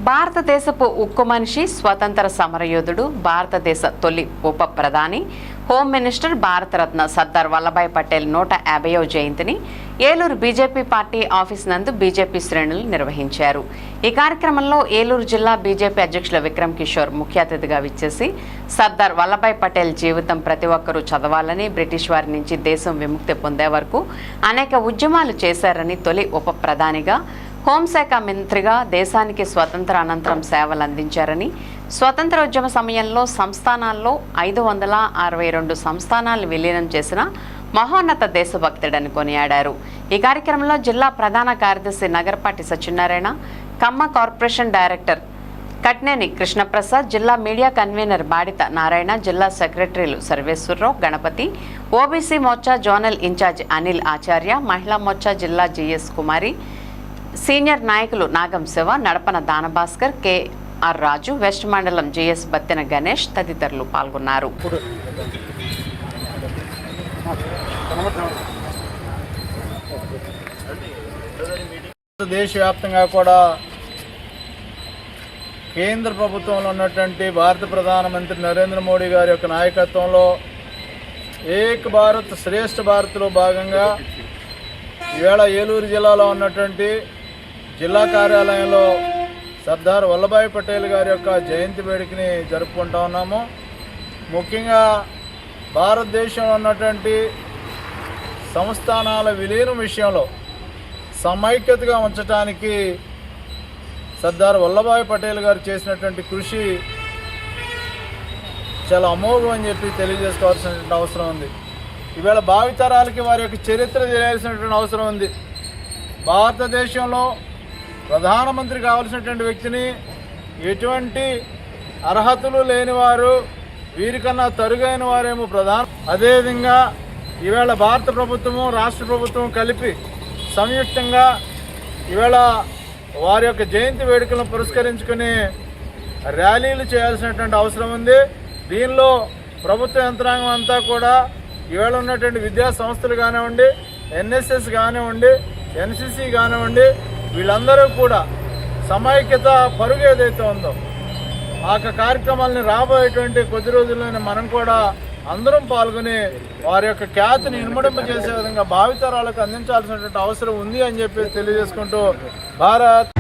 భారతదేశపు ఉక్కు మనిషి, స్వతంత్ర సమరయోధుడు, భారతదేశ తొలి ఉప ప్రధాని, హోమ్ మినిస్టర్, భారతరత్న సర్దార్ వల్లభాయ్ పటేల్ 150వ జయంతిని ఏలూరు బీజేపీ పార్టీ ఆఫీస్ నందు బీజేపీ శ్రేణులు నిర్వహించారు. ఈ కార్యక్రమంలో ఏలూరు జిల్లా బీజేపీ అధ్యక్షులు విక్రమ్ కిషోర్ ముఖ్య అతిథిగా విచ్చేసి సర్దార్ వల్లభాయ్ పటేల్ జీవితం ప్రతి ఒక్కరూ చదవాలని, బ్రిటిష్ వారి నుంచి దేశం విముక్తి పొందే వరకు అనేక ఉద్యమాలు చేశారని, తొలి ఉప ప్రధానిగా, హోంశాఖ మంత్రిగా దేశానికి స్వతంత్ర అనంతరం సేవలు అందించారని, స్వతంత్రోద్యమ సమయంలో సంస్థానాల్లో 562 సంస్థానాలు విలీనం చేసిన మహోన్నత దేశభక్తుడని కొనియాడారు. ఈ కార్యక్రమంలో జిల్లా ప్రధాన కార్యదర్శి నగరపాటి సత్యనారాయణ, కమ్మ కార్పొరేషన్ డైరెక్టర్ కట్నేని కృష్ణప్రసాద్, జిల్లా మీడియా కన్వీనర్ బాడిత నారాయణ, జిల్లా సెక్రటరీలు Sarveswararao, Ganapathi, OBC Morcha zonal in charge Anil Acharya, మహిళా మోర్చా జిల్లా జిఎస్ కుమారి, సీనియర్ నాయకులు నాగం శివ, నడపన దానభాస్కర్, కెఆర్ రాజు, వెస్ట్ మండలం జిఎస్ బత్తెన గణేష్ తదితరులు పాల్గొన్నారు. దేశవ్యాప్తంగా కూడా కేంద్ర ప్రభుత్వంలో ఉన్నటువంటి భారత ప్రధానమంత్రి నరేంద్ర మోడీ గారి యొక్క నాయకత్వంలో ఏక్ భారత్ శ్రేష్ఠ భారత్లో భాగంగా ఈవేళ ఏలూరు జిల్లాలో ఉన్నటువంటి జిల్లా కార్యాలయంలో సర్దార్ వల్లభాయ్ పటేల్ గారి యొక్క జయంతి వేడుకని జరుపుకుంటా ఉన్నాము. ముఖ్యంగా భారతదేశంలో ఉన్నటువంటి సంస్థానాల విలీనం విషయంలో సమైక్యతగా ఉంచడానికి సర్దార్ వల్లభాయ్ పటేల్ గారు చేసినటువంటి కృషి చాలా అమోఘం అని చెప్పి తెలియజేసుకోవాల్సినటువంటి అవసరం ఉంది. ఈవేళ భావితరాలకి వారి యొక్క చరిత్ర తెలియాల్సినటువంటి అవసరం ఉంది. భారతదేశంలో ప్రధానమంత్రి కావాల్సినటువంటి వ్యక్తిని ఎటువంటి అర్హతలు లేనివారు, వీరికన్నా తరుగైన వారేమో అదేవిధంగా ఈవేళ భారత ప్రభుత్వము, రాష్ట్ర ప్రభుత్వం కలిపి సంయుక్తంగా ఈవేళ వారి యొక్క జయంతి వేడుకలను పురస్కరించుకుని ర్యాలీలు చేయాల్సినటువంటి అవసరం ఉంది. దీనిలో ప్రభుత్వ యంత్రాంగం అంతా కూడా ఈవేళ ఉన్నటువంటి విద్యా సంస్థలు కానివ్వండి, ఎన్ఎస్ఎస్ కానివ్వండి, ఎన్సిసి కానివ్వండి, వీళ్ళందరూ కూడా సమైక్యత పరుగు ఏదైతే ఉందో ఆ కార్యక్రమాలని రాబోయేటువంటి కొద్ది రోజుల్లోనే మనం కూడా అందరం పాల్గొని వారి యొక్క ఖ్యాతిని ఇనుమడింపజేసే విధంగా భావితరాలకు అందించాల్సినటువంటి అవసరం ఉంది అని చెప్పి తెలియజేసుకుంటూ భారత్